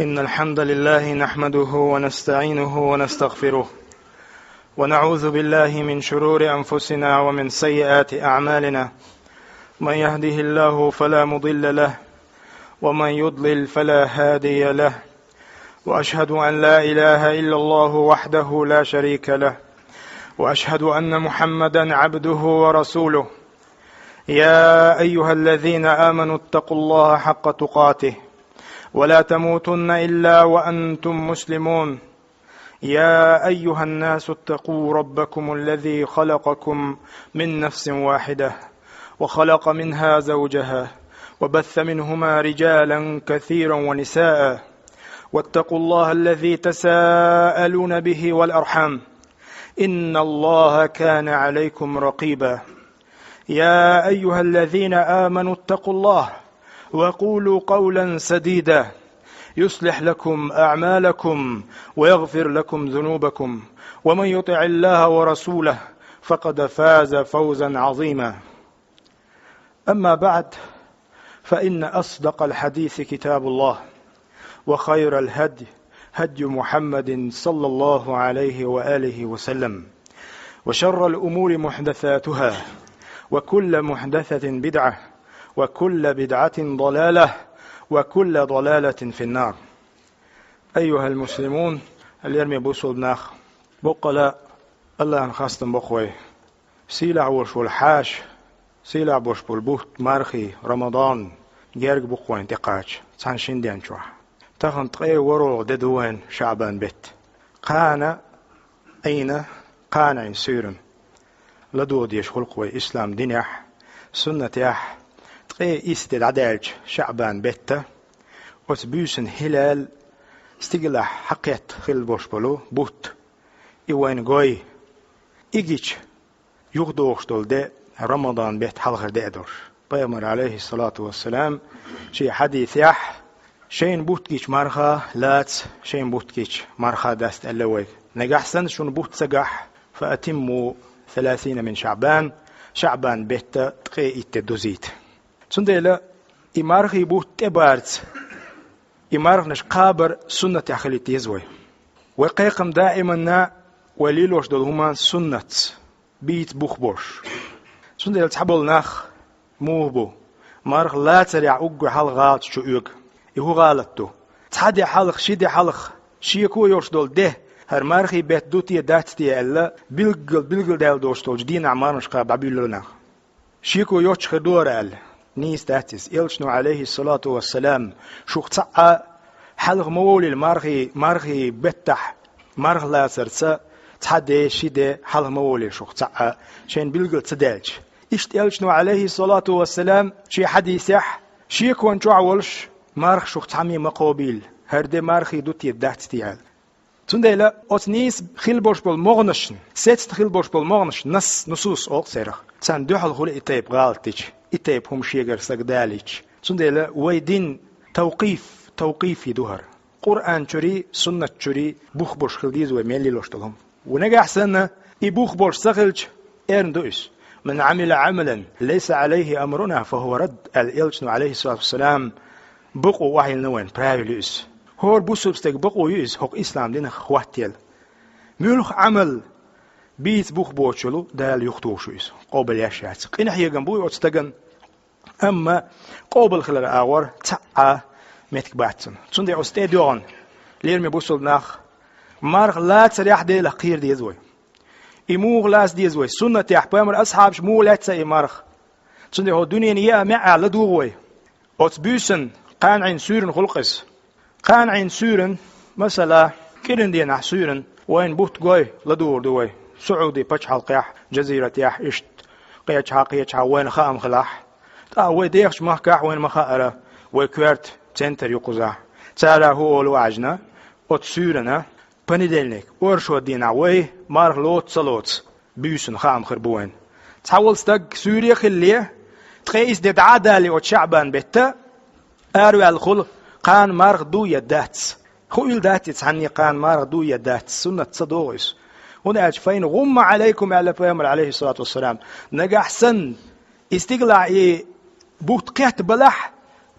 إن الحمد لله نحمده ونستعينه ونستغفره ونعوذ بالله من شرور أنفسنا ومن سيئات أعمالنا. من يهده الله فلا مضل له ومن يضلل فلا هادي له، وأشهد أن لا إله إلا الله وحده لا شريك له، وأشهد أن محمدا عبده ورسوله. يا أيها الذين آمنوا اتقوا الله حق تقاته ولا تموتن إلا وأنتم مسلمون. يا أيها الناس اتقوا ربكم الذي خلقكم من نفس واحدة وخلق منها زوجها وبث منهما رجالا كثيرا ونساء، واتقوا الله الذي تساءلون به والأرحام، إن الله كان عليكم رقيبا. يا أيها الذين آمنوا اتقوا الله وقولوا قولا سديدا يصلح لكم أعمالكم ويغفر لكم ذنوبكم، ومن يطع الله ورسوله فقد فاز فوزا عظيما. أما بعد، فإن أصدق الحديث كتاب الله، وخير الهدي هدي محمد صلى الله عليه وآله وسلم، وشر الأمور محدثاتها، وكل محدثة بدعة، وكل بدعة ضلالة، وكل ضلالة في النار. أيها المسلمون، اليرمي بوصل بناخ بقلا الله نخاستم بقوي سيلع وش والحاش سيلع بوش بالبوت مارخي رمضان جارق بقوين تقاش تانشين ديان شوح تخن تقي ورو ددوين شعبان بيت قانا أين قانا سيرن لدود يشغل قوي إسلام دينيح سنة يح تقي إستد عدالج شعبان بيت وتبيسن هلال استقلح حقيت خل بوش بلو بوت إيوين قوي إيجيش يغدوش دول دي رمضان بيت حلقر دي أدور بيامر عليه الصلاة والسلام شي حديث يح شين بوت كيش مرخا لات شين بوت كيش مرخا داست اللوي نجح سن شون بوت سجح فأتموا 30 من شعبان بيت تقي إتدوزيت سنديلا إمارخي بوت تبارت إمارخ نش قابر سنة أخلي تيزوي وقيقم دائما وليلوش دول هما سنة بيت بوخبوش سنديلا تحبول ناخ موهبو مارخ لا تريع أقر حلغات شو يوغ يهو غالتو تحدي حلق شيدي حلق شيكو يوش دول ده هر مارخي بيت دوتي داتتي ألا بلغل دال دوش دول جدين عمارنش قاب عبيلو ناخ شيكو يوش خدور ألا نيس داتس إلشنو عليه الصلاة والسلام شوخ تسعى حلق مولي المارخي بتح مارخ لا سرسا تحدي شيدي حلق مولي شوخ تسعى شين بلغل تدالج إشت إلشنو عليه الصلاة والسلام شي حديث يح شيكو انشو عولش مارخ شوخ تعمي مقابيل هردي مارخي دوتي داتتي ألا تنديلا أتنيس خيلبوش بالمغنشن ست خيلبوش بالمغنش نصوص أوق سيرخ تسان دوحل خولي إتايب غالتيش إتايب هم شيغر سقداليش تنديلا ويدين توقيفي دوهر قرآن شري سنة شري بوخبوش خلديز وميلي لوشتلهم ونجا أحسن إبوخبوش سخلج إرندوش من عمل عملا ليس عليه أمرنا فهو رد. الإلشنو عليه الصلاة والسلام بقو وحي نوين برايلوس هور بوسوبستك بقو يوز هوك إسلام دين خواتيل ميولخ عمل بيت بوخ بوشلو دال يختوشو يس قابل يشات قين حيا جنبوي أتستجن أما قابل خلال آور تعا متك باتن تندي أستديون ليرمي بوصل ناخ مارخ لا تريح دي لقير دي زوي إموغ لاس دي زوي سنة يحبامر أصحابش مو لا تسي مارخ تندي هو دنيا نيا مع لدوغوي أتبوسن قان عين سورن خلقس قان عين سورن مثلا كيرن دي نح سورن وين بوت قوي لدور دوي سعودي بچ حلقيح جزيرة يح إشت قيتش وين خام خلاح وي ديخش مخكاح وين مخاءرة وكوارت تنتر يقزح تالا هو الواجنا أتسورنا بندلنك ورشو دينا وي مارغ لوت صلوت بيوسن خام خربوين تحول ستق سوريا خليه تقيس دي عدالي شعبان بيتا أروي الخل قان مارغ دو يداتس خويل داتس عني قان مارغ دو يداتس سنة صدوغيس هنا فين غم عليكم على بيامر عليه الصلاة والسلام نجح سن استقلع بوت قيت بلح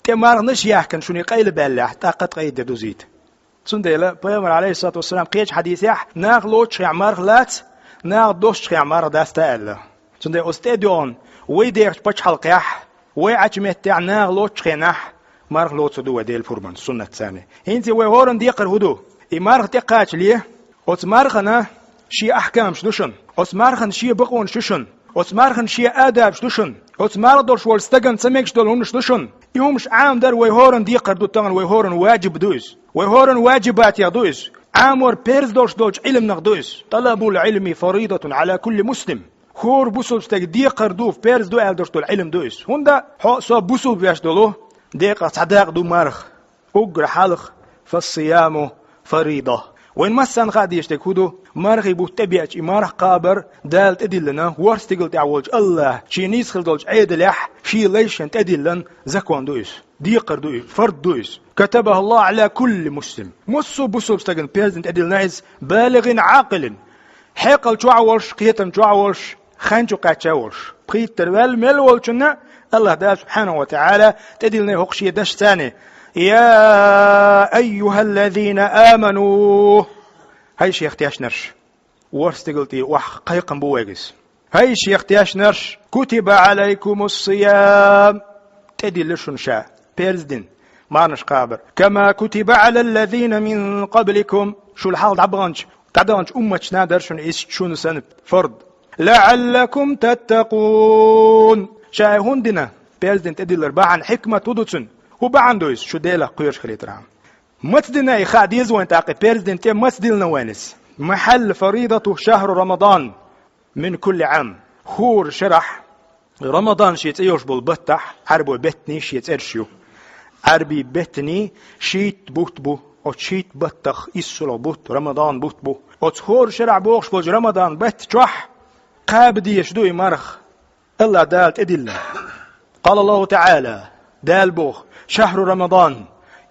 تمار نش يحكن شوني قيل بالله طاقت قيد دوزيت سنديلا بيامر عليه الصلاة والسلام قيج حديث يح ناغ لوتش يعمر لات ناغ دوش يعمر داستا الله سندي أستديون ويدير بتش حلق يح ويعجمت ناغ لوتش ينح مارغ لوتش دو ديل فورمان سنة ثانية هنتي ويهورن ديقر هدو إمارغ تقاش ليه أتمارغنا شي أحكام شدوشن أتمارغن شي بقون شدوشن أتمارغن شي آداب شدوشن أتمارغ دولش والستغن سميكش دول هون شدوشن يومش عام در ويهورن ديقر دو تغن ويهورن واجب دوز ويهورن واجبات يدوز عامور بيرز دولش علم نغدوز طلب العلم فريضة على كل مسلم خور بوسل ستغ ديقر دو بيرز دو ألدرش دول علم دوز هوندا حق سو بوسل بياش دولو ديقر صداق دو مارغ أقر حالخ فالصيام فريضة وين مسان غادي يشتكودو مارغي بو تبيعش مارغ قابر دالت ادلنا ورستقل تعولج الله شي نيسخل دولج عيدلح شي ليشن تدلن زكوان دويس ديقر دويس فرد دويس كتبه الله على كل مسلم مسو بسو بستقن بيزنت ادل نايز بالغ عاقل حيقل تعولش قيتم تعولش خانجو قاتشاولش قيت تروال ملولشنا الله دا سبحانه وتعالى تدلنا هقشي داش ثاني يا أيها الذين آمنوا هاي شيخ تياشنرش ورستقلتي وح قيقن بواجس هاي شيخ تياشنرش كتب عليكم الصيام تدلشن شاء بيرزدن مارنش قابر كما كتب على الذين من قبلكم شو الحال دعبغنش تعدغنش أمتش نادرشن إيش شون سنب فرض لعلكم تتقون شاهون دنا بيرزدن تدلر باعن حكمة تدوتسن هو بعندويس شو ديلا قيرش خليترام متدنا يخاد يزوين تاقي بيرزدن تيم متدلنا وينس محل فريضة شهر رمضان من كل عام خور شرح رمضان شيت ايوش بالبتح عربو بتني شيت ارشيو عربي بتني شيت بوت بو او شيت بتخ اسلو بوت رمضان بوت بو او خور شرع بوخش بوج رمضان بت جوح قابدي يشدوي مرخ الله دالت ادلنا قال الله تعالى دال بوخ شهر رمضان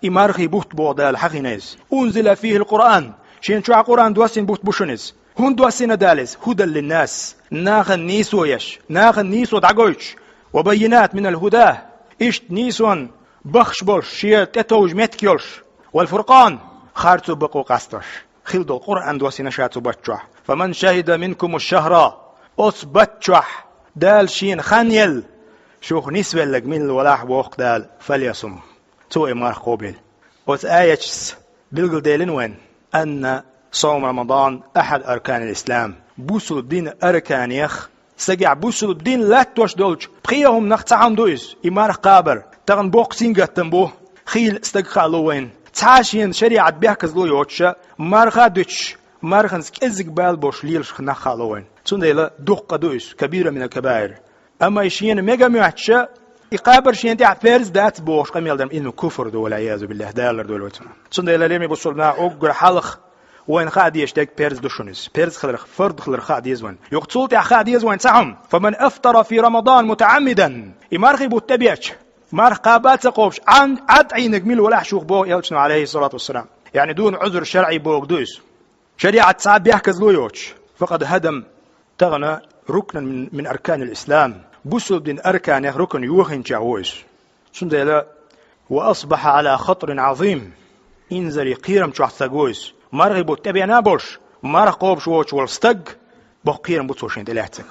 إمارخي بوت بو دال حقينيز أنزل فيه القرآن شين شو قرآن دواسين بوت بوشنيز هون دواسين دالز هدى للناس ناغن نيسو يش ناغن نيسو دعقوش وبينات من الهدى إشت نيسون بخش بولش شيت تتوج متكيولش والفرقان خارتو بقو قاستش خلدو القرآن دواسين شاتو باتشوح فمن شهد منكم الشهر أصبتشوح دال شين خانيل شوخ نسبة لك من الولاح بوق دال فليصم تو إمار قوبل وآية بلغل ديلين وين أن صوم رمضان أحد أركان الإسلام بوصل الدين أركان يخ سجع بوصل الدين لا توش دولج بخيهم نقطعهم دويس إمار قابر تغن بوق سينجا تنبوه خيل استقخالو وين تعاشين شريعة بيحكز لو يوتشا مارغا دوتش مارغنس كزق بالبوش ليلش خناخالو وين تنديلا دقة دويس كبيرة من الكبائر أما يشين ميجا معشة يقابر شين تاع فارس دات بوش قميل دم إنه كفر دول عياذ بالله دالر دول وتنا صندي لليمي بوصلنا أوجر حلق وين خاد يشتاق بيرز دوشونيس بيرز خلر فرد خلر خاد يزوين يقتل تاع خاد يزوين سهم فمن أفطر في رمضان متعمدا يمرخي بوتبيش مارخ قابات قوبش عن عد عينك ميل ولا حشوخ بو يلشنا عليه الصلاة والسلام يعني دون عذر شرعي بو دويس شريعة ساعات بيحكز لويوش فقد هدم تغنى ركنا من أركان الإسلام بوصل دين أركان ركن يوخن جاويس سندلا وأصبح على خطر عظيم إنزري قيرم تشحثقويس مرغب تبعنا بوش مرقوب شوش والستق بقيرم بوتوشين دلاتك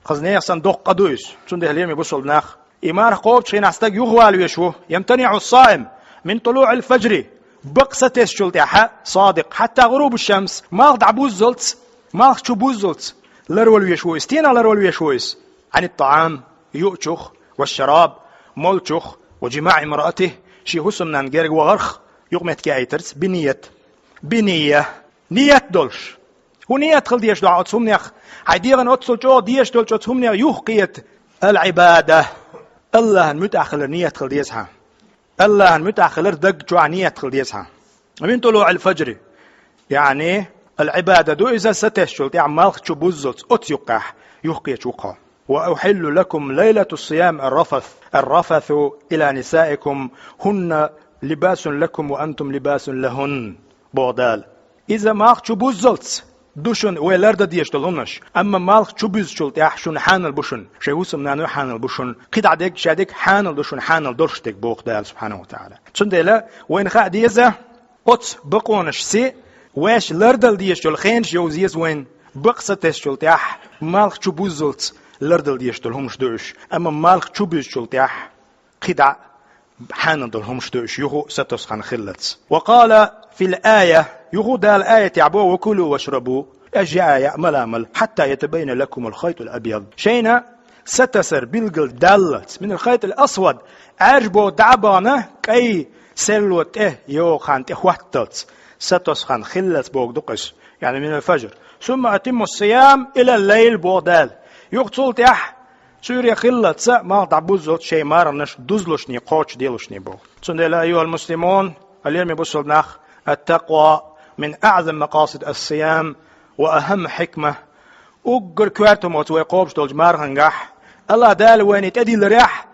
خزنيه صندوق قدويس سندلا اليوم بوصل ناخ إمار قوب شين عستق يغوال ويشو يمتنع الصائم من طلوع الفجر بقصة الشلطة صادق حتى غروب الشمس ما دعبوز زلت ما شبوز زلت لرول ويشو استينا لرول ويشويس عن الطعام يؤشخ والشراب مولشخ وجماع امرأته شي حسن نانجرق وغرخ يغمت كايترس بنية نية دولش ونية خل ديش دعا تسمنيخ حيديغن أتصل جو ديش دولش تسمنيخ يحقيت العبادة الله المتأخر نية خل ديسها الله المتأخر دق جو نية خل ديسها من طلوع الفجر يعني العبادة دو إذا ستشلت يعني مالخ تشبوزت أتيقح يحقيت وقع وأحل لكم ليلة الصيام الرفث إلى نسائكم هن لباس لكم وأنتم لباس لهن بودال إذا ما أخشوا بوزلت دوشن ويلرد ديشتلونش اما مالخ چوبيز شولت يحشون حانل بوشن شيوسم نانو حانل بوشن قيد ديك شاديك حانل دوشن حانل درشتك بوق دال سبحانه وتعالى چندلا وين خا ديزا قط بقونش سي واش لردل ديشتل خينش يوزيز وين بقستش شولت يح مالخ چوبوزلت لردل ديشتلهمش دوش اما مالخ چوبيز شولت يح قيد حانل دلهمش دوش يهو ستوس خان خلت وقال في الآية يغود الآية تعبوا وكلوا واشربوا أجاء ملامل حتى يتبين لكم الخيط الأبيض شينا ستسر بلغل دلت من الخيط الأسود عربو دعبانه كي سلوت يو خانت اخواتت ستوس خان خلت بوغ دقش يعني من الفجر ثم أتم الصيام إلى الليل بودال يقتل تح سوريا خلت سا ما تعبوزت شيء مارنش دوزلوشني قوش ديلوشني بوغ سندلا أيها المسلمون اليوم بوصل ناخ التقوى من أعظم مقاصد الصيام وأهم حكمة أجر كوارتم وتوقوبش دولج مارغنجح الله دال وين تدي الريح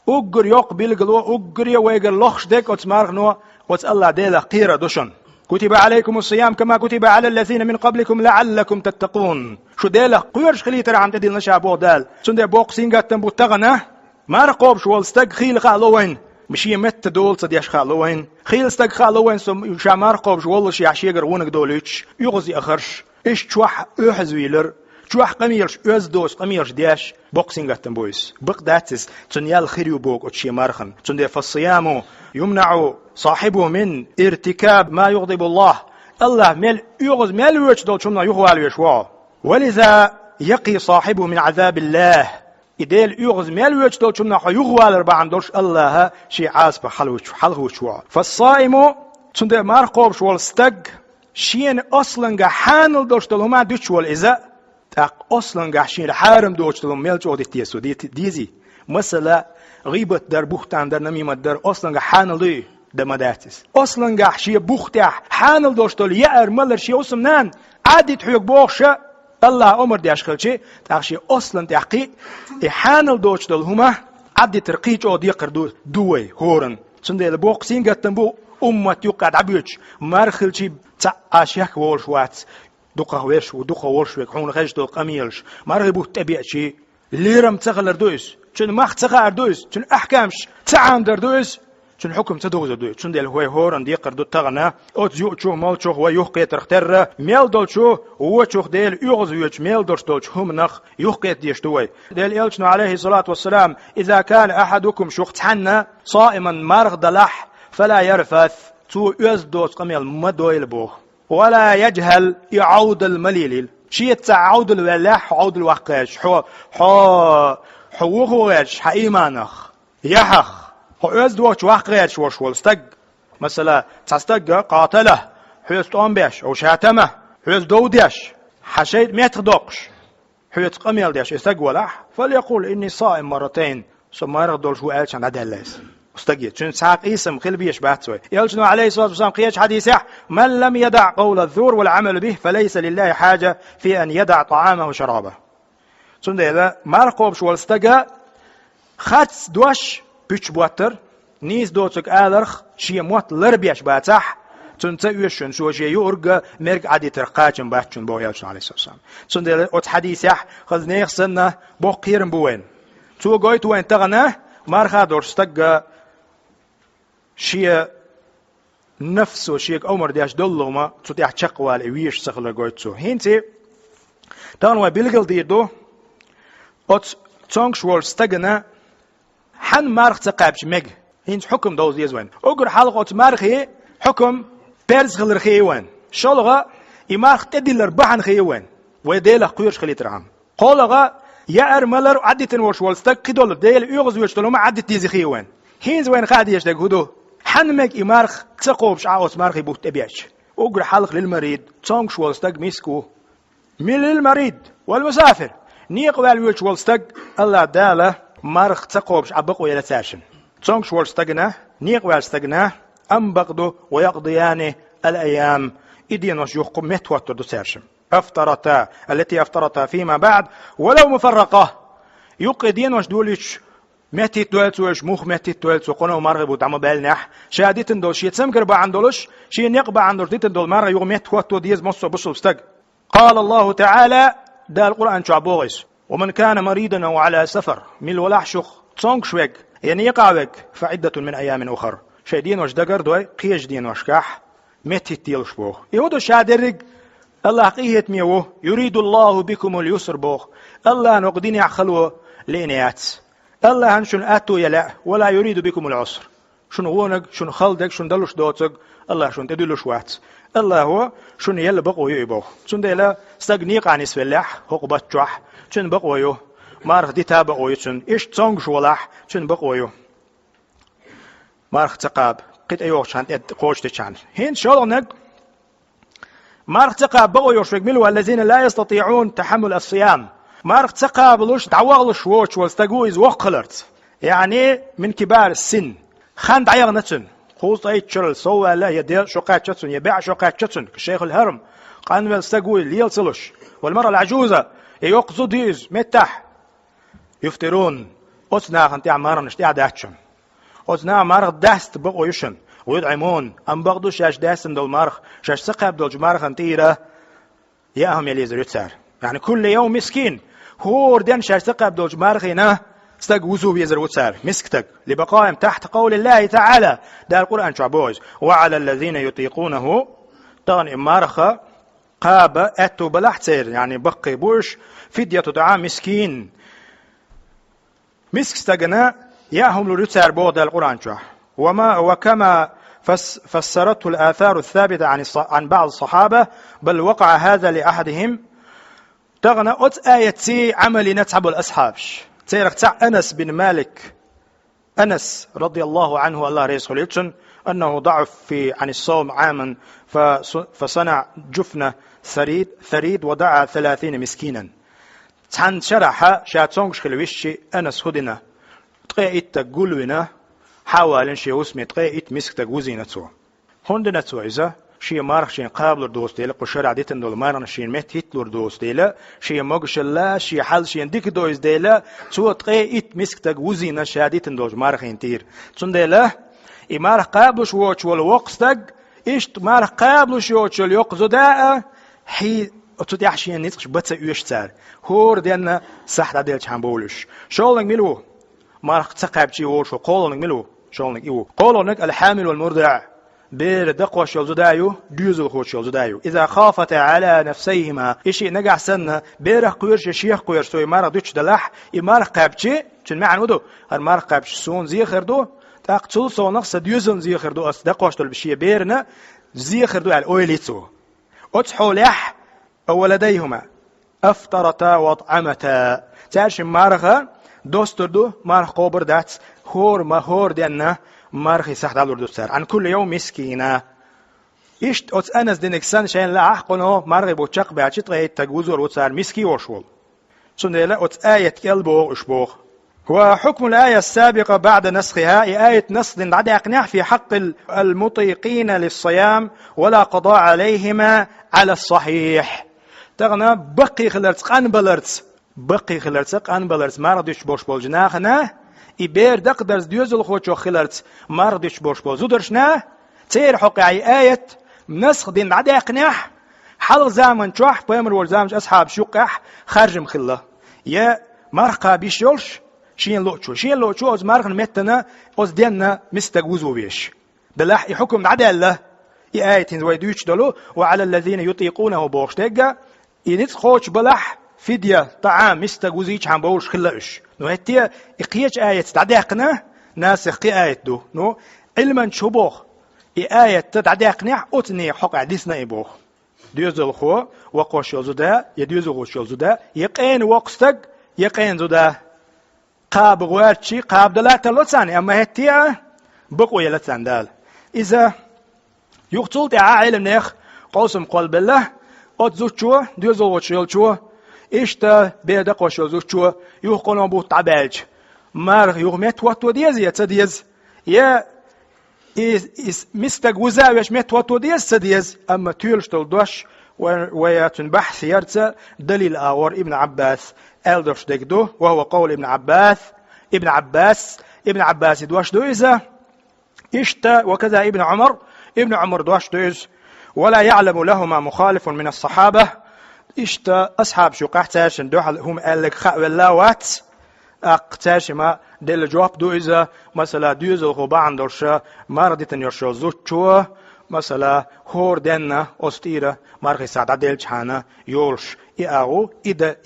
أجر يقبل قلو أجر يويجر لخش ديك وتمارغنو وت الله دال قيرة دوشن كتب عليكم الصيام كما كتب على الذين من قبلكم لعلكم تتقون شو دال قيرش خلي ترى عم تدي نشابو دال سند بوكسين قتم بوتغنا مارقوبش والستق خيل خالوين مشي مت دول صديش خالوين خيل استق خالوين سم شامار قوبش والله شي عشيقر ونك دوليتش يغزي اخرش ايش تشوح احزويلر تشوح قميرش از دوس قميرش داش بوكسينغ بويس بق داتس تنيال خيريو بوك وتشي مارخن تندي فالصيام يمنع صاحبه من ارتكاب ما يغضب الله الله مال يغز مال ويش دول شمنا يغوال يشوا ولذا يقي صاحبه من عذاب الله إديل يغز مال وجدول شمنا حيغوال ربعان دولش الله شي عاسب حلوش فالصائم تند مارقوب شوال استق شين أصلا حانل دولش دولهما دوشوال إذا تاق أصلا شين حارم دولش دولهم ميل جودي تيسو ديزي مثلا غيبت در بوختان در نميمت در أصلا حانل دوي دمداتس أصلا شي بوختح حانل دولش دول يأر ملر شي أسمنان عادي تحيق بوخشة الله عمر ديش خلشي تاخشي اصلا تحقيق احانل دوش دلهما عدي ترقيج او ديقر دوي هورن سندل بوقسين قتن بو امت يقعد عبيوش مارخلشي تا اشيك وولش وات دوقه ويش ودوقه وولش ويكحون غيش دو قميلش مارغبو تبيعشي ليرم تغلر دويس چون مخ تغار دويس چون احكامش تعاندر دويس چون حكم تدوز دوي چون دل هو هورن دي قردو تغنا اوت يو چو مال چو هو يوقي ترختر ميل دول چو هو چو دل يغز يوچ ميل دول چو هم نخ يوقي ديش دوي دل يلچنو عليه الصلاه والسلام اذا كان احدكم شختحنا صائما مرغ دلح فلا يرفث تو يزدوس قميل مدويل بو ولا يجهل يعود المليل شي تعود الولاح عود الوقاش حو حوغوش حايمانخ يحخ هو أزدوج واقعيش وشول استق مثلا تستق قاتله حيث أنبيش أو شاتمه حيث دوديش حشيت ميت دقش حيث قميل ديش استق ولح فليقول إني صائم مرتين ثم يرغدول شو قالش عن عدلس استقيت شن ساق اسم خلبيش باتسوي يلجنوا عليه الصلاة والسلام قياش حديثه من لم يدع قول الذور والعمل به فليس لله حاجة في أن يدع طعامه وشرابه شن هذا مرقوب شو استقى خاتس دوش بيش بوتر نيز دوتك آلرخ شي موت لربيش باتح تنتويشن شو شي يورغ مرق عدي ترقاچن باتشن بو يالشن عليه الصلاة والسلام تندل اوت حديثح خذ نيخسن بو قيرن بوين تو غويت وين تغنا مارخا دورستق شي نفسه شيك عمر دياش دلوما تطيح تشقوال ويش سخل غويتسو هينتي تانوا بيلغل ديدو اوت تونغشول استغنا حن مارخ تقابش مج هينت حكم دوز يزوين اقر حلقه مارخي حكم بيرز خلر خيوان شلغه يمارخ تديلر بحن خيوان ويديله قيرش خلي ترعم قولغه يا ارملر عدتن وش والستق دول ديل يغز ويشتلو ما عدت تيزي خيوان هينز وين خادي يشتق هدو حن مج يمارخ تقوبش عاوس مارخي بوت ابياش اقر حلق للمريض تونغ والستق ميسكو من المريض والمسافر نيق والويش والستق الله داله مارخ تقوبش عبقو يلا تاشن تونغ شوال استغناه نيق وال استغناه ام بقدو ويقضيان الايام ايدين وش يقوم متوتر دو تاشن افطرتا التي افطرتا فيما بعد ولو مفرقه يقدين وش دولش متي تولت وش مخ متي تولت وقنو مرغب ودعم بالنح شهادتن دول شي تسمكر با عندولش شي نيق با عندولتن دول مره يوم متوتر ديز مصو بصو استغ قال الله تعالى دا القرآن شعبوغيس ومن كان مريضا أو على سفر من الولاحشخ تونكشوك يعني يقعوك فعدة من أيام أخر شايدين وش دقر دوي قيش دين وشكاح متي تيلش بوغ يهودو شادرق الله قيهة ميوه يريد الله بكم اليسر بوغ الله نقدين يعخلوه لينيات الله هنشن آتو يلا ولا يريد بكم العسر شن غونك شن خلدك شن دلوش دوتك الله شن تدلوش وات الله هو شن يلا بقوا يبوغ شن ديلا استغنيق عن اسفلاح هقبت جوح شن بقوا يو مارخ دي تابقوا يشن إيش تونغ شولاح شن بقوا يو مارخ تقاب قد أيوه شان قوش تشان هين شلونك مارخ تقاب بقوا يوشرق ملوا الذين لا يستطيعون تحمل الصيام مارخ تقاب لوش تعوغلش ووش واستقويز وقلرت يعني من كبار السن خاند عيغ نتن خوص أي تشرل سوى لا يدير شقات شتن يبيع شقات شتن كالشيخ الهرم قان استقوي ليل صلش والمرأة العجوزة يوقظوا ديز متح يفترون أصنع خنتي عمارن اشتيع داتشن أصنع مارخ داست بقوا يشن ويدعمون أم بغدو شاش داستن دول مارخ شاش سقاب دول جمارخ انتيرة ياهم يليزر يتسار يعني كل يوم مسكين هو ردن شاش سقاب دول جمارخ هنا استقوزوا بيزر وتسار مسكتك لبقائم تحت قول الله تعالى ده القرآن شعبوز وعلى الذين يطيقونه طغن مارخ قاب أتو بلحتير يعني بقي بوش فدية طعام مسكين مسك استغنى ياهم لرتار بود القرآن شح وكما فسرته الآثار الثابتة عن بعض الصحابة بل وقع هذا لأحدهم تغنى آية عمل نتعب الأصحابش تيرك تاع أنس بن مالك أنس رضي الله عنه الله رئيس خليتشن أنه ضعف عن الصوم عاما فصنع جفنة ثريد ودعا 30 مسكينا تحن شرح شاتونغش خلويشي أنس خدنا تقيت تقولونا حاولن شي وسمي تقيت مسك تقوزينا تو هندنا تو إذا شي مارخ شي قابل دوست ديلا قشرع ديتن دول مارن شي مت هتلور دوست ديلا شي مغش لا شي حل شي ديك دوز ديلا تو تقيت مسك تقوزينا شاديتن دوج مارخ ينتير تون ديلا إي مارخ قابل شو والوقت تق إيش مارخ قابل شو اليوقظ داء حي أتودي أحشي نيتش بتس يشتر هور دينا صح ديل شامبولش شغلك ملو مارخ تقاب شي ورشو قولك ملو شغلك إيو قولك الحامل والمرضع بير دقوة شلزدايو ديوزل خوش شلزدايو إذا خافت على نفسيهما إشي نجع سنة بير قويرش شيخ قويرش توي مارخ دوتش دلح إمارخ قابشي شن معنى ودو المارخ قابش سون زيخر دو تاقتل سون نقص ديوزل زيخر دو أس دقوة شلبشية بيرنا زيخر دو على أويليتو أتحول يح ولديهما أفطرتا وطعمتا تعرش مارخا دوستر دو مارخ قوبر دات هور ما هور دينا مارخي سحت على الدوستر عن كل يوم مسكينة إشت أتس أنس دينكسان شين لا أحقنه مارغي بوشاق بعشت غيت تجوزور وتصار مسكي وشول سندلا أتس آية كلبو أشبوخ وحكم الآية السابقة بعد نسخها آية نسخ بعد إقناع في حق المطيقين للصيام ولا قضاء عليهما على الصحيح تغنى بقي خلرت قنبلرت ماردش بوش بولجناخنا إبير دقدرز ديوزل خوشو خلرت ماردش بوش بولزودرشنا تير حقعي آية نسخ دين بعد إقناع حلق زامن شوح بيمر والزامج أصحاب شقح خرجم خلا يا مرقا بيشولش شين لوتشو أز مارخن متنا أز دينا مستجوزو بيش دلح يحكم عدالة آية ويدوش دلو وعلى الذين يطيقونه بوشتجا ينت خوش بلح فدية طعام مستجوزيش عم بقولش خلاش نو هتيا إقياش آية تعدقنا ناسخ آية دو نو علما شبوخ آية تعدقنا أتني حق عديسنا إبوخ ديوزل خو وقوش يزودا يديوزل خوش يزودا يقين وقستك يقين زودا قاب غوارتشي قاب دلات اللوتساني أما هتيا بقوا يلتسان دال إذا يقتل تعا علم نيخ قوسم قلب الله أتزوجوا ديوزل خوش يلشوا إشتا بيدق وش يزوجوا يقولون بو تعبالج مارغ يغمت واتو ديز يتديز يا مستجوزا وش مت واتو ديز أما تيلشتل دوش وياتن بحث يرتى دليل آور ابن عباس ألدرش دكدو وهو قول ابن عباس دوش دويزا إشتا وكذا ابن عمر دوش دويز ولا يعلم لهما مخالف من الصحابة إشتا أصحاب شو قحتاش ندوح هم قال لك خا ولا وات أقتاش ما دل جواب دو إذا مثلا دوزل خو بعندرش مردتن يرشو زوجو مثلا هور دنا أستيرة مرخي سعد دل جهانا يولش إياو إذا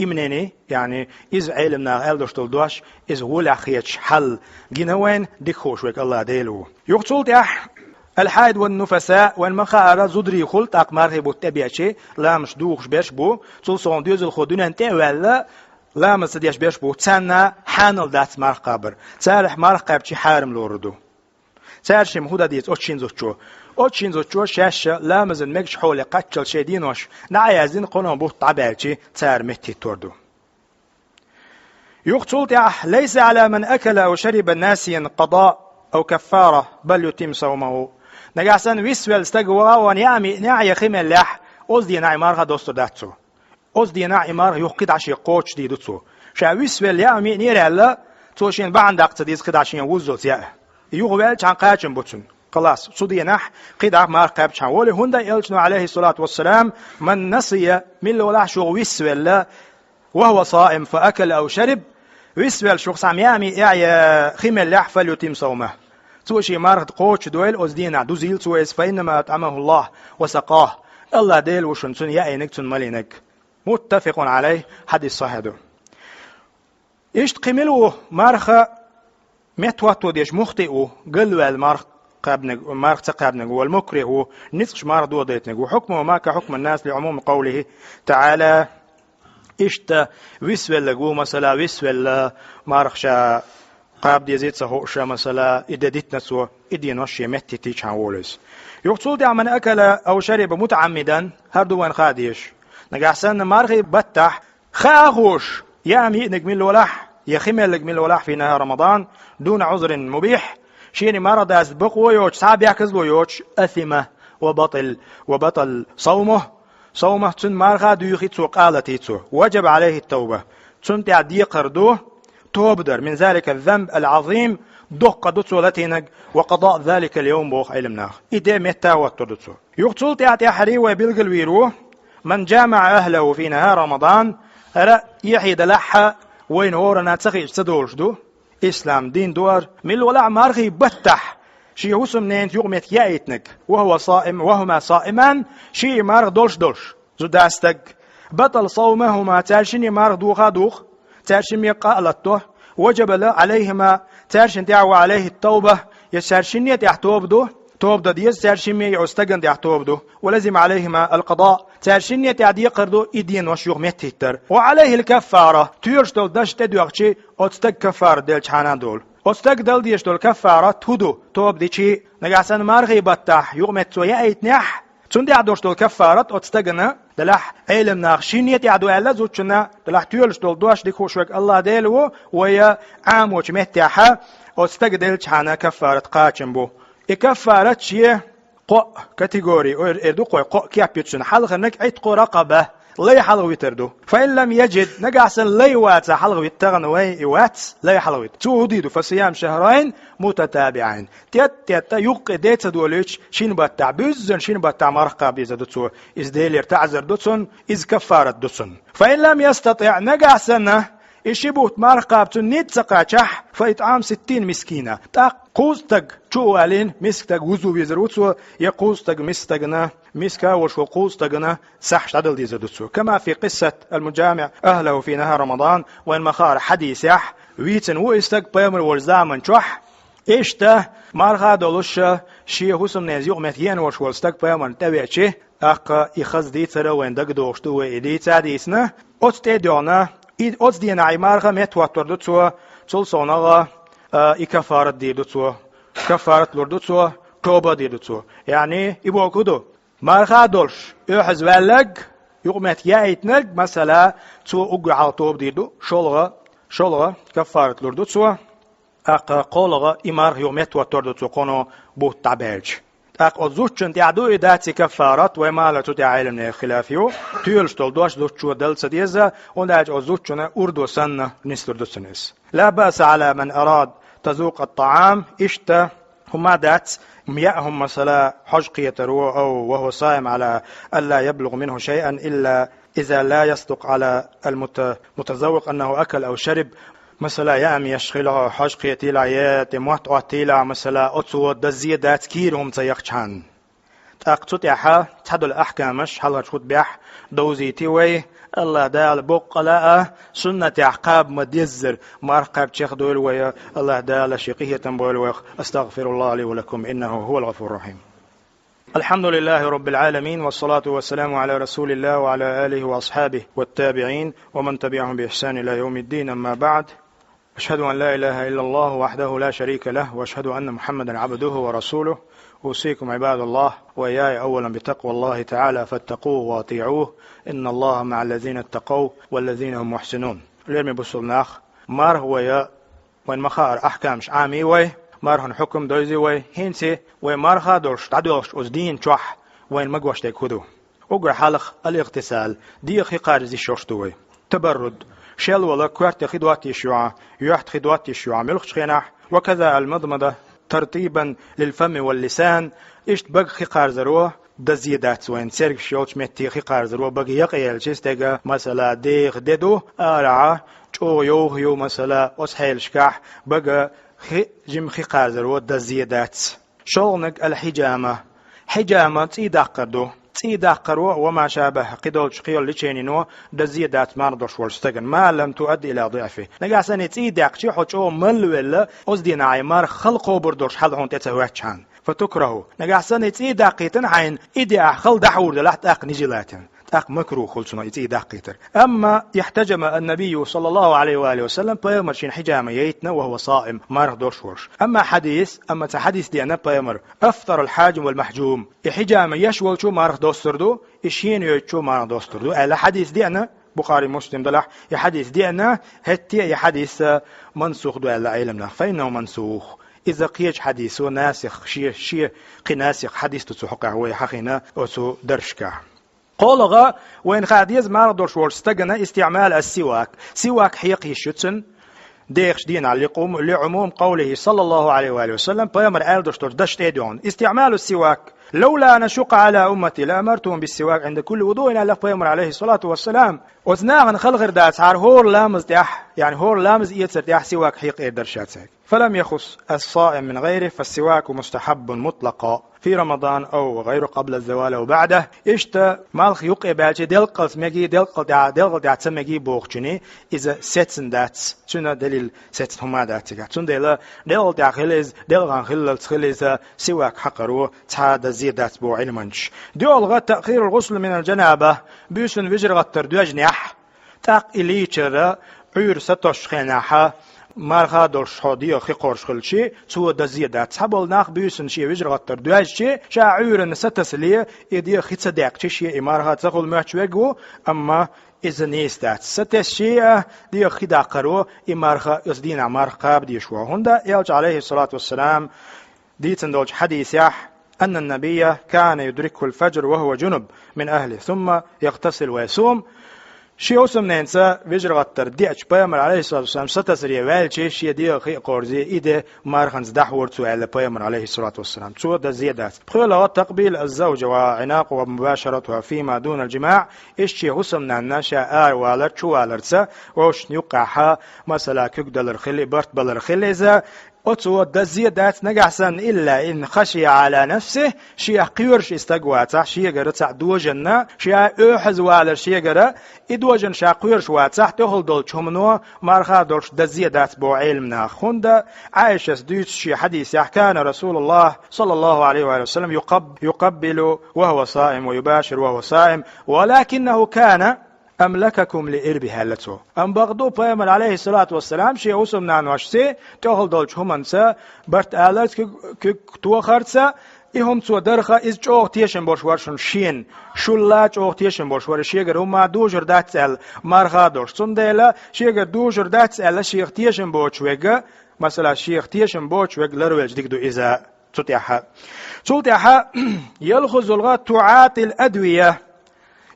إمنني يعني إز علمنا ألدرشتل دوش إز ولا خيتش حل جنوين ديخوش ويك الله ديلو يقتل تح الحائض والنفساء والمخارة زدري خلط أقمار هبو تبيعشي لا مش دوخش بيش بو تلصون دوز الخدون انت ولا لا مستديش بيش بو تسانا حانل دات مارخ قابر تسارح مارخ قابشي حارم لوردو تسارشي مهودا ديت اوتشين زوتشو شاشة لا مزن مكش حولي قاتشل شيدينوش نعيازين قنون بو طبعشي تسار متي توردو يقتل ليس على من أكل أو شرب ناسيا قضاء أو كفارة بل يتم صومه نجاسن ويسول استجوا ونعمي نعي خمل لح أزدي نعي مارها دوستو داتسو أزدي نعي مارها يقيد عشي قوش دي دوتسو شا ويسول يعمي نيرلا توشين بعد اقتديس قد عشان وزو زياء يغوال عن قاچن بوتسن خلاص صدي نح قد مار قابچن ولي هندا يلجنو عليه الصلاة والسلام من نسي من لولا شو ويسول وهو صائم فأكل أو شرب ويسول شخص عم يعمي خمل لح فليتم صومه توشي مارد قوش دويل أزدينا دوزيل تويس فإنما أطعمه الله وسقاه الله ديل وشنسون يأينك تنملينك متفق عليه حديث صحيح دو إيش تقيملو مارخ متواتو ديش مخطئو قلوا المارخ تقابنك والمكره نسخش مارخ دو ديتنك وحكمه ما كحكم الناس لعموم قوله تعالى إشتا ويسوال لقو مثلا ويسوال مارخشا قاب دي زيت سهوشا مثلا إذا ديت نسو إدي نوشي متي تيش هاولس يقصد دع من أكل أو شرب متعمدا هردوان خاديش نجحسن مارغي بتح خاغوش يامي نجمل الولح يخمل نجمل الولح في نهار رمضان دون عذر مبيح شيني مرض أسبق ويوش صعب يعكز ويوش أثمة وبطل صومه تن مارغا ديوخيتسو قالتيتسو وجب عليه التوبة تن تعدي قردوه توبدر من ذلك الذنب العظيم دق دوتسو لتينج وقضاء ذلك اليوم بوخ علمنا إذا متى وتدوتسو يقتل تعطي حري وبلغ ويروه من جامع أهله في نهار رمضان يحيد لحة وين هورنا تسخي تدورش دو إسلام دين دور من الولع مارغي بتح شي هسم نينت يغمت يأيتنك وهو صائم وهما صائمان شي مارغ دولش زداستك بطل صومهما تالشني مارغ دوخ تارشم يقالته وجب عليهما تارشن دعوة عليه التوبة يسارشنية يحتوبدو توبدو ديز تارشم يعستقن يحتوبدو ولازم عليهما القضاء تارشنية يعدي قردو إدين وشيوغ متتر وعليه الكفارة تيرش دول داش تدوغشي أتستق كفار ديل جحانان دول أتستق دل ديش دول كفارة تهدو توب ديشي نقاسن مارغي بطاح يغمتو يأيتنح تندي عدوش دول كفارة أتستقنا دلح علم ناخشينية يعدو على زوجنا دلح تيولش دول دوش ديكوش وك الله ديلو ويا عام وش مهتاحة أتستقدل جحانا كفارة قاچن بو كفارة شيء قو كاتيجوري اردو قو كيابيتشن حلق نك عتق رقبة لا يحلو يتردو فإن لم يجد نقعسن لا يوات حلو يتغن ويوات لا يحلو توديدو فصيام شهرين متتابعين تيت يقديت دولش شين بتاع بزن شين بتاع مرقه بيزدتو إز ديلير تعذر دوتسون إز كفارة دوتسون فإن لم يستطيع نقعسن إشيبوت مرقه بتنيت سقاچح فإطعام 60 مسكينة تاق قوستق چوالين مسكتق وزو بيزروتسو يقوستق مستقنا مسكا وشو قوستقنا سحش عدل ديزدوتسو كما في قصة المجامع أهله في نهار رمضان وإن مخار حديث يح ويتن وإستق بيامر والزامن چوح إشتا مرقه دولش شي حسم نازيق مثيان وشو استق بيامر تبعشه أقا إخز ديتر وإن دق دوشتو وإديت عديسنا أتديونا أتس دينا عمارها متواتر دوتسو تول صونغا كفارة دي دوتسو كفارة لوردوتسو توبة دي دوتسو يعني يبقى كدو مارها دولش يحز ولق يقمت يأيتنق مثلا تو أقع توب دي دو شولغا كفارة لوردوتسو أق قولغا إمار يومت وتردوتسو قونو بوت تعبالج أق أزوجن تعدو إداتي كفارات وما لا تتعلم من خلافيو تيولش تلدوش دوتشو دلسة ديزا ونداج أزوجن أردو سنة نسلردو سنس لا بأس على من أراد تذوق الطعام إشتا هما دات مياءهم مثلا حجقية رو أو وهو صائم على ألا يبلغ منه شيئا إلا إذا لا يصدق على المتذوق أنه أكل أو شرب مثلا يام يشغله حشقية العيات محتوى تيلا مثلا أتسو دزيدات كيرهم تيقشان تأقصد يحا تحدو الأحكامش حلقة شخد بيح دوزي تيوي الله دال بقلاء سنة عقاب مديزر مارقب تشيخ دول ويا الله دال شقية تنبول ويخ أستغفر الله لي ولكم إنه هو الغفور الرحيم. الحمد لله رب العالمين والصلاة والسلام على رسول الله وعلى آله وأصحابه والتابعين ومن تبعهم بإحسان إلى يوم الدين. أما بعد، أشهد أن لا إله إلا الله وحده لا شريك له وأشهد أن محمدا عبده ورسوله. أوصيكم عباد الله وإياي أولا بتقوى الله تعالى فاتقوه واطيعوه إن الله مع الذين اتقوا والذين هم محسنون. ليرمي بسولناخ مار هو يا وين مخار أحكامش عامي وي مارهن حكم دوزي وي هينسي وي مارها دورش تعدوش أزدين شوح وين مقوش تيكودو أقر حالخ الاغتسال دي خيقار زي شوشتوي تبرد شل ولا كوارت خدوات يشوع يحت خدوات يشوع ملخش خيناح وكذا المضمضة ترتيبا للفم واللسان إشت بق خيقار زروه دزيدات وين سيرك شوش متي خيقار زروه بق يقيل جستيقا مثلا ديغ ديدو آرعا جو يوهيو مثلا أسحيل شكاح بق جم خيقار زروه دزيدات شغلنك الحجامة حجامة تيداقردو تيداقروا وما شابه قدول شقيول لشينينو دزيدات ماردوش والستغن ما لم تؤدي إلى ضعفه نقاساني تيداق شيحو جو ملويل أزدينا عيمار خلقو بردوش حلقون تتواتشان فتكرهو نقاساني تيداقيتن عين إدعا خل دحور دلحت أق نجلاتن أق مكروه خلصنا تيداقيتر. أما يحتجم النبي صلى الله عليه وآله وسلم بيمر شين حجامة ييتنا وهو صائم مارغ دورشورش. أما تحديث دينا بيمر أفطر الحاجم والمحجوم حجامة يشول شو مارغ دوستردو إشين يشو مارغ دوستردو على حديث دينا بخاري مسلم دلح يحديث دينا هتي يحديث منسوخ دو على علمنا فإنه منسوخ إذا قيج حديثه ناسخ شيء قناسخ حديث تسحق هو حقنا أسو درشكه قولغا وين خاديز ماردوش ورستغنا استعمال السواك سواك حيقي شتن ديخش دين على لعموم قوله صلى الله عليه وآله وسلم بيامر آل دوشتور دشت ايدون استعمال السواك لولا أن أشق على أمتي لأمرتهم بالسواك عند كل وضوء إلى بيامر عليه الصلاة والسلام وزناغن خلغر دات عار هور لامز ديح يعني هور لامز إيتسر ديح سواك حيق إيدرشاتك فلم يخص الصائم من غيره فالسواك مستحب مطلقا في رمضان أو غيره قبل الزوال أو بعده إشتا مالخ يقي باجي دلقل مجي دلقل دع تمجي بوخشني إذا ستن دات شنو دليل ستن هما داتك شنو دل دع خلز دلغان خلز سواك حقرو تعاد زيدات بو علمنش دول تأخير الغسل من الجنابة بيسن فيجر غتر دوجنح تاق إليتشر عير ستوش خيناحة مارخا دولش حوديو خي قرش خلشي تو دزيدات حبل ناخ بيسن شي ويجر غتر دوجشي شاعير ستسلي إدي خي تصدق شي مارخا تقول ماتشوغو أما إذا نيستات ستشي دي خي داقرو إمارخا يزدين مارخا بدي شو هندا يلج عليه الصلاة والسلام دي تندوج حديث أن النبي كان يدركه الفجر وهو جنب من أهله ثم يغتسل ويصوم شي اوسم ننسى ويجر غتر ديش بيامر عليه الصلاة والسلام ستسري والشي شي دي خي قرزي إيده مارخنز دحور على بيامر عليه الصلاة والسلام تو ده زيادات بخيلة تقبيل الزوجة وعناق ومباشرتها فيما دون الجماع إشي اوسم ننشا آر والر شو والرسا وش يقعها مثلا كقدل الخلي برت بالرخليزة أتو دزيدات نجحسن إلا إن خشي على نفسه شيء قيرش استجواته شيء جرت دوجنا شيء أحز والر شيء جرا إدوجن شيء قيرش واتح تهل دولش همنو مرخا دولش دزيدات بو علمنا خندا عايشة دوش شيء حديث كان رسول الله صلى الله عليه وآله وسلم يقبل وهو صائم ويباشر وهو صائم ولكنه كان أملككم لإربها لتو أم بغضو بيامر عليه الصلاة والسلام شيء وسم نانوشسي تهل دولش همنسا برت آلت كتوخرتسا إهم تو درخا إز جوغ تيشن بوشورشن شين شولا جوغ تيشن بوشور شيغر هما دوجر داتسل مرغا دورش سنديلا شيغر دوجر داتسل شيغ تيشن بوشوغ مثلا شيغ تيشن بوشوغ لروج ديكدو إذا تطيحا يلخذ الغا تعاطي الأدوية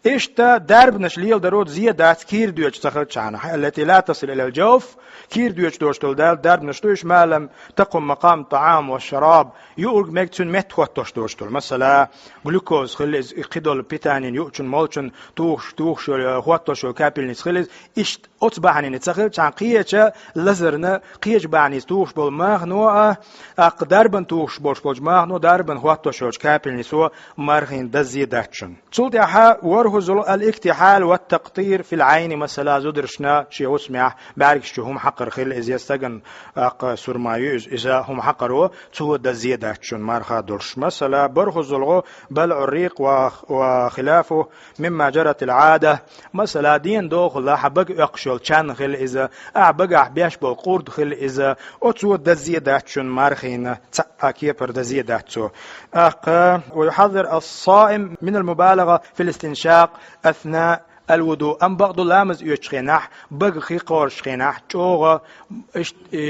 إشتا درب نشليل درود زيادات كير دوش تخلت شعنة التي لا تصل إلى الجوف كير دوش دوشتل درب نشتوش ما لم تقم مقام الطعام والشراب يؤرق مكتون متوت دوشتل مثلا جلوكوز خلز قدول بيتانين يؤتون مولتون توخ هوتو شو كابيل نسخلز إشت أصبحني نتسخل شان قيتش لزرنا قيتش بعني توخ بول ماغنو دربن توخ بول ماغنو دربن هوتو شو كابيل نسو مرخين دزيداتشن تلتها ورهزل الاكتحال والتقطير في العين مثلا زدرشنا شيء اسمع بارك شو هم حقر خل إذا يستجن سرمايوز إذا هم حقروا تو دزيداتشن مرخا درش مثلا برهزلغو بلع الريق وخلافه مما جرت العادة مثلا دين دوخ لا حبق يقشل كان خل إذا أعبق بيش بالقرد خل إذا أتو دزيداتشن مرخين أكيبر دزيداتشو ويحذر الصائم من المبالغة في الاستنشاق أثناء الوضوء أم بعض لامز يشخنح بغخي قرش خنح جوغ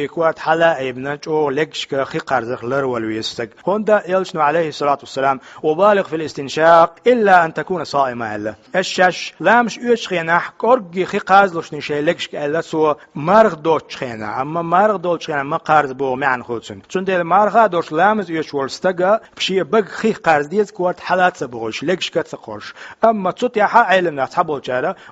كوات حلا ابن جوغ لكش خي قرزخ لرول ويستق هوندا يلشنو عليه الصلاة والسلام وبالغ في الاستنشاق إلا أن تكون صائمة إلا الشش لامش يشخنح كورجي خي قرزلش نشي لكش إلا سو مرغ دوش خنا أما مرغ دوش خنا ما قرز بو معن خودسن چون دل مرغ دوش لامز يشولستقا بشي بغخي قرز ديز كوات حالات سبغوش لكش كتسقوش أما تصوت يحا علم نتحبو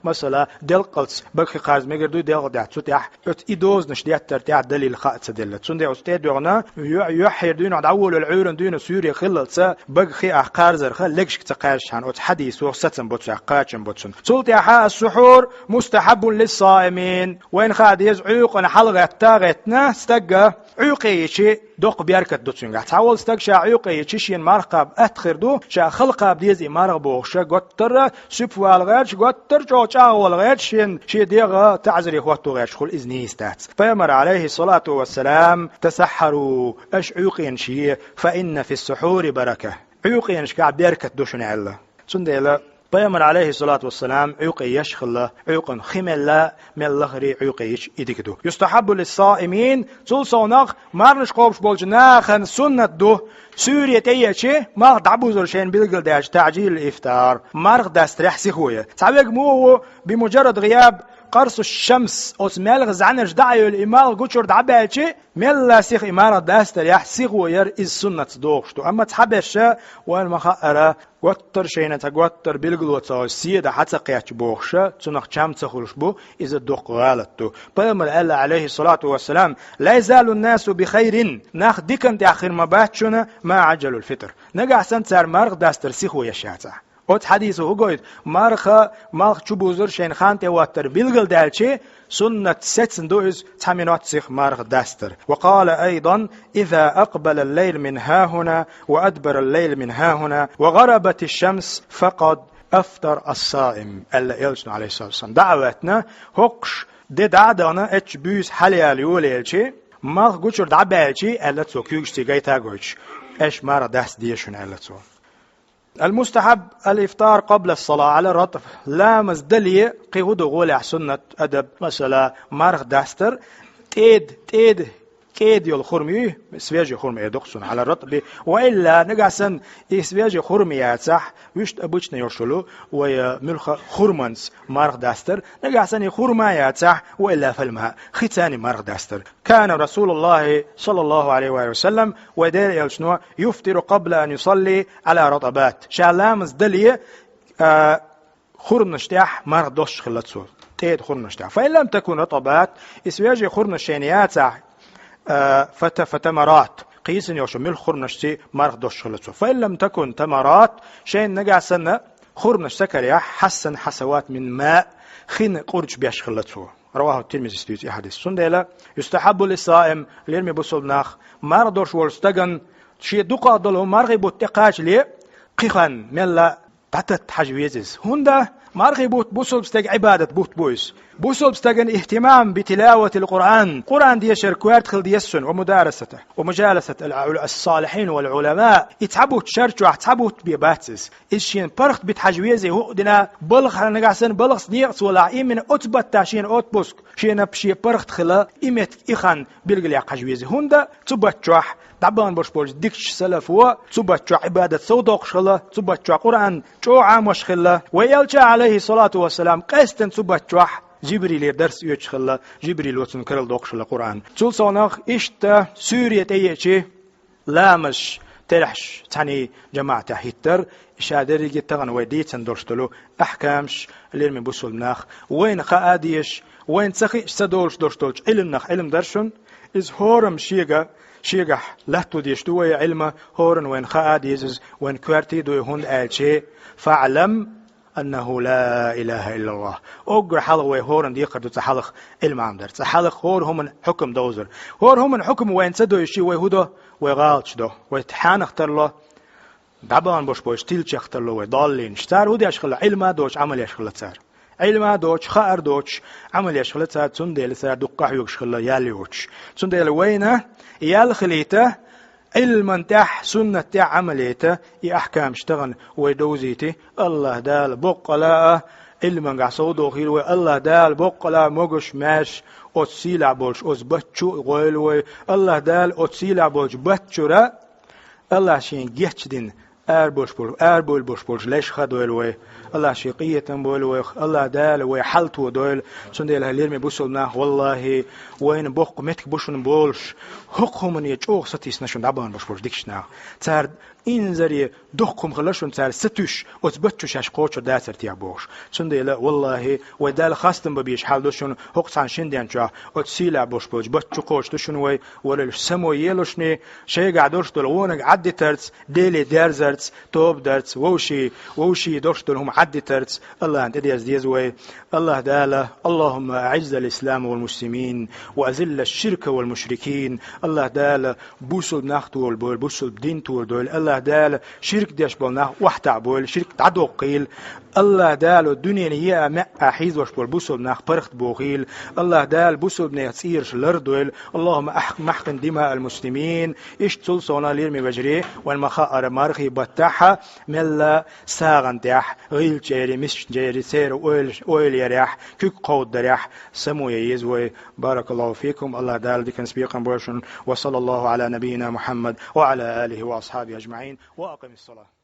مثلا دل قلص بخي قرض مگردو دل دعت سوتيح إدوز نشديات ترتيع دليل خاطس دلت سندي أستاذ دوغنا يحير دين عدول العيون دين سوريا خلص بخي قرض خل لكش تقاش عن حديث وستن بوتش قاچن بوتشن سلطيح السحور مستحب للصائمين وين خاد يزعيق أنا حلقة تاغتنا استجا عيقي شيء دوق بيركت دوتشنغ تعول استك شا عيقي شيشين مرقب أتخر دو شا خلقة بديزي مرغبو شا قطر سبوال غيرش قطر جو شاول غيرش شي ديغا تعزري خواتو غيرش خل إذني استات فيمر عليه الصلاة والسلام تسحروا أش عيقين شي فإن في السحور بركة عيقين شكا بيركت دوشن علا سنديلا بيامر عليه الصلاة والسلام عيقي يشخل عيق خملا من اللغري عيقيش إدكدو يستحب للصائمين تلصونق مرنش قوبش بولجناخن سنة دو سوريا تيجي ما دعبوزر شين بيلقل داش تعجيل الإفطار مرغ داستريح سيخوية تعبيق مو بمجرد غياب قرص الشمس أو سمال غزعنش دعيو الإمال قوشور دعبالشي ملا سيخ إمارة داستر يحسيخ وير إز سنة دوغشتو أما تحبش وين مخاقرة وطر شينة تقوطر بلغلو تاوسية حتى قياتش بوغشة تنخ شام تخلش بو إذا دوق غالتو بلما قال عليه الصلاة والسلام لا يزال الناس بخير ناخ ديكن تأخير مباتشنا ما عجل الفطر نقع سنتار مرغ داستر سيخ ويشاتا اوت حديثه قويد مارخ چوبوزر شين خان تواتر بيلغل دالشي سنة ستن دوز تامينات سيخ مارخ داستر وقال أيضا إذا أقبل الليل من ها هنا وأدبر الليل من ها هنا وغربت الشمس فقد أفطر الصائم ألا يلشن عليه الصلاة والسلام دعوتنا هقش دي دعدانا اتش بيوز حاليا ليوليلشي مارخ قوشر دعبالشي ألا تسو كيوشتي غيتا قوش اش مارا داست ديشن ألا تسو المستحب الإفطار قبل الصلاة على الرطب لا مزدلية قيودو غولع سنة أدب مثلا مارغ داستر تيد كيد يول خرمي سفياجي خرمي يدقسون على الرطب وإلا نقعسن سفياجي خرمي ياتسح ويشت أبوشنا يوشلو ويملخ خرمانس مارغ داستر نقعسن خرما ياتسح وإلا فالمها ختاني مارغ داستر كان رسول الله صلى الله عليه وسلم ودير يلشنو يفطر قبل أن يصلي على رطبات شعلامز دلية خرنشتاح مارغ دوش خلتسو تيد خرنشتاح فإن لم تكن رطبات سفياجي خرنشينياتسح فتمرات قيسن يوشمل خرنشتي مرغ دوش خلصو فإن لم تكن تمرات شين نقع سنة خرنش سكريا حسن حسوات من ماء خين قرج بيش خلصو رواه الترمذي في حديث سنديلا يستحب للصائم ليرمي بصلناخ مرغ دوش ولستغن شي دقا دلو مرغ بوتقاج لي قيخان ملا باتت حجويزز هوندا مارخي بوصل بستج عبادة بويس بوصل بستجن اهتمام بتلاوة القرآن دي شركوات خل ديسن ومدارسته ومجالسة الصالحين والعلماء يتعبوا تشرشوا يتعبوا بيباتس إيشين برخت بتحجويزي هو دنا بلغ نجاسن بلغ صنيق ولا إيمن أتبت تاشين أتبوسك شين بشي برخت خلا إيمت إخان بيلقى حجويزي هوندا تبتشوح دعبان برش ديكش سلف هو تبتشوح عبادة صودق شلا تبتشوح قرآن شو عام وشخلا ويلشى عليه الصلاة والسلام قستن تبتشوح جبريل درس يشخلا جبريل وتن كرل دوقش القرآن تول صناخ إشتا سورية أيشي لامش ترحش تاني جماعة هيتر إشادري جتغن وديتن درستلو أحكامش اللي من بوصل ناخ وين خاديش وين تسخي استدولش درستلش علم ناخ علم درشن إز هورم شيغا لاتو ديش دوي علم هورن وين خاديز وين كوارتي دوي هون آلشي فاعلم أنه لا إله إلا الله أقر حلوة هورن دي قردو تحلق المعمدر تحلق هور هم حكم دوزر هور هم حكم وين تدو يشي ويهودو ويغالش دو ويتحان اختر له دعبان بوش تيلش اختر له ويضالين شتار هودي أشغل علما دوش عمل يشغل تسار علما دوش خائر دوش عمل يشغل تسار تنديل سار دقاح يشغل ياليوش تنديل وينه يالخليته علما تاح سنة تاح عمليته أحكام اشتغل ويدوزيته الله دال بقلا علما قعصودو خيل الله دال بقلا مغش ماش أتسيلع بولش أزبتشو غيلوي الله دال أتسيلع بولش بتشورا الله شين جيتش دين أربول بوش ليش خدويلوي الله شقية بولوي الله دال ويحلتو دويل سنديل هاليرمي بوصلنا والله وين بوق متك بوشن بولش حقهم يجوغ ستيس نشون دابان بوش ديكشنا تار إنزري دخكم خلاشون تار ستوش أتبتشوش أشقوش داسر تيابوش سنديل والله ودال خاستم ببيش حال دوشون حقصان شندين جا أتسيلا بوش بتشو قوش دوشون وي ولل سمو يلوشني شيء قعدوش دلغونك عدي ترتس ديلي دارزرتس توب درتس ووشي دوش دلهم عدي ترتس الله أنت ديز وي الله داله اللهم أعز الإسلام والمسلمين وأذل الشرك والمشركين الله داله بوصل ناخت والبول بوصل بدين تول دول الله داله شرك ديش بولنا وحتى بول شرك تعدو قيل الله داله الدنيا نيا ما أحيز وش بول بوصل ناخ برخت بوخيل الله دال بوصل بنيصيرش الأردويل اللهم محقن دماء المسلمين إيش تلصونا ليرمي بجري والمخاء مارخي بتاعها ملا ساغن تاح غيل جيري مش جيري سير أويل يريح كيك قود دريح سمو يزوي بارك الله فيكم الله دال دي كان سبيقا بوشن وصلى الله على نبينا محمد وعلى آله وأصحابه أجمعين وأقم الصلاة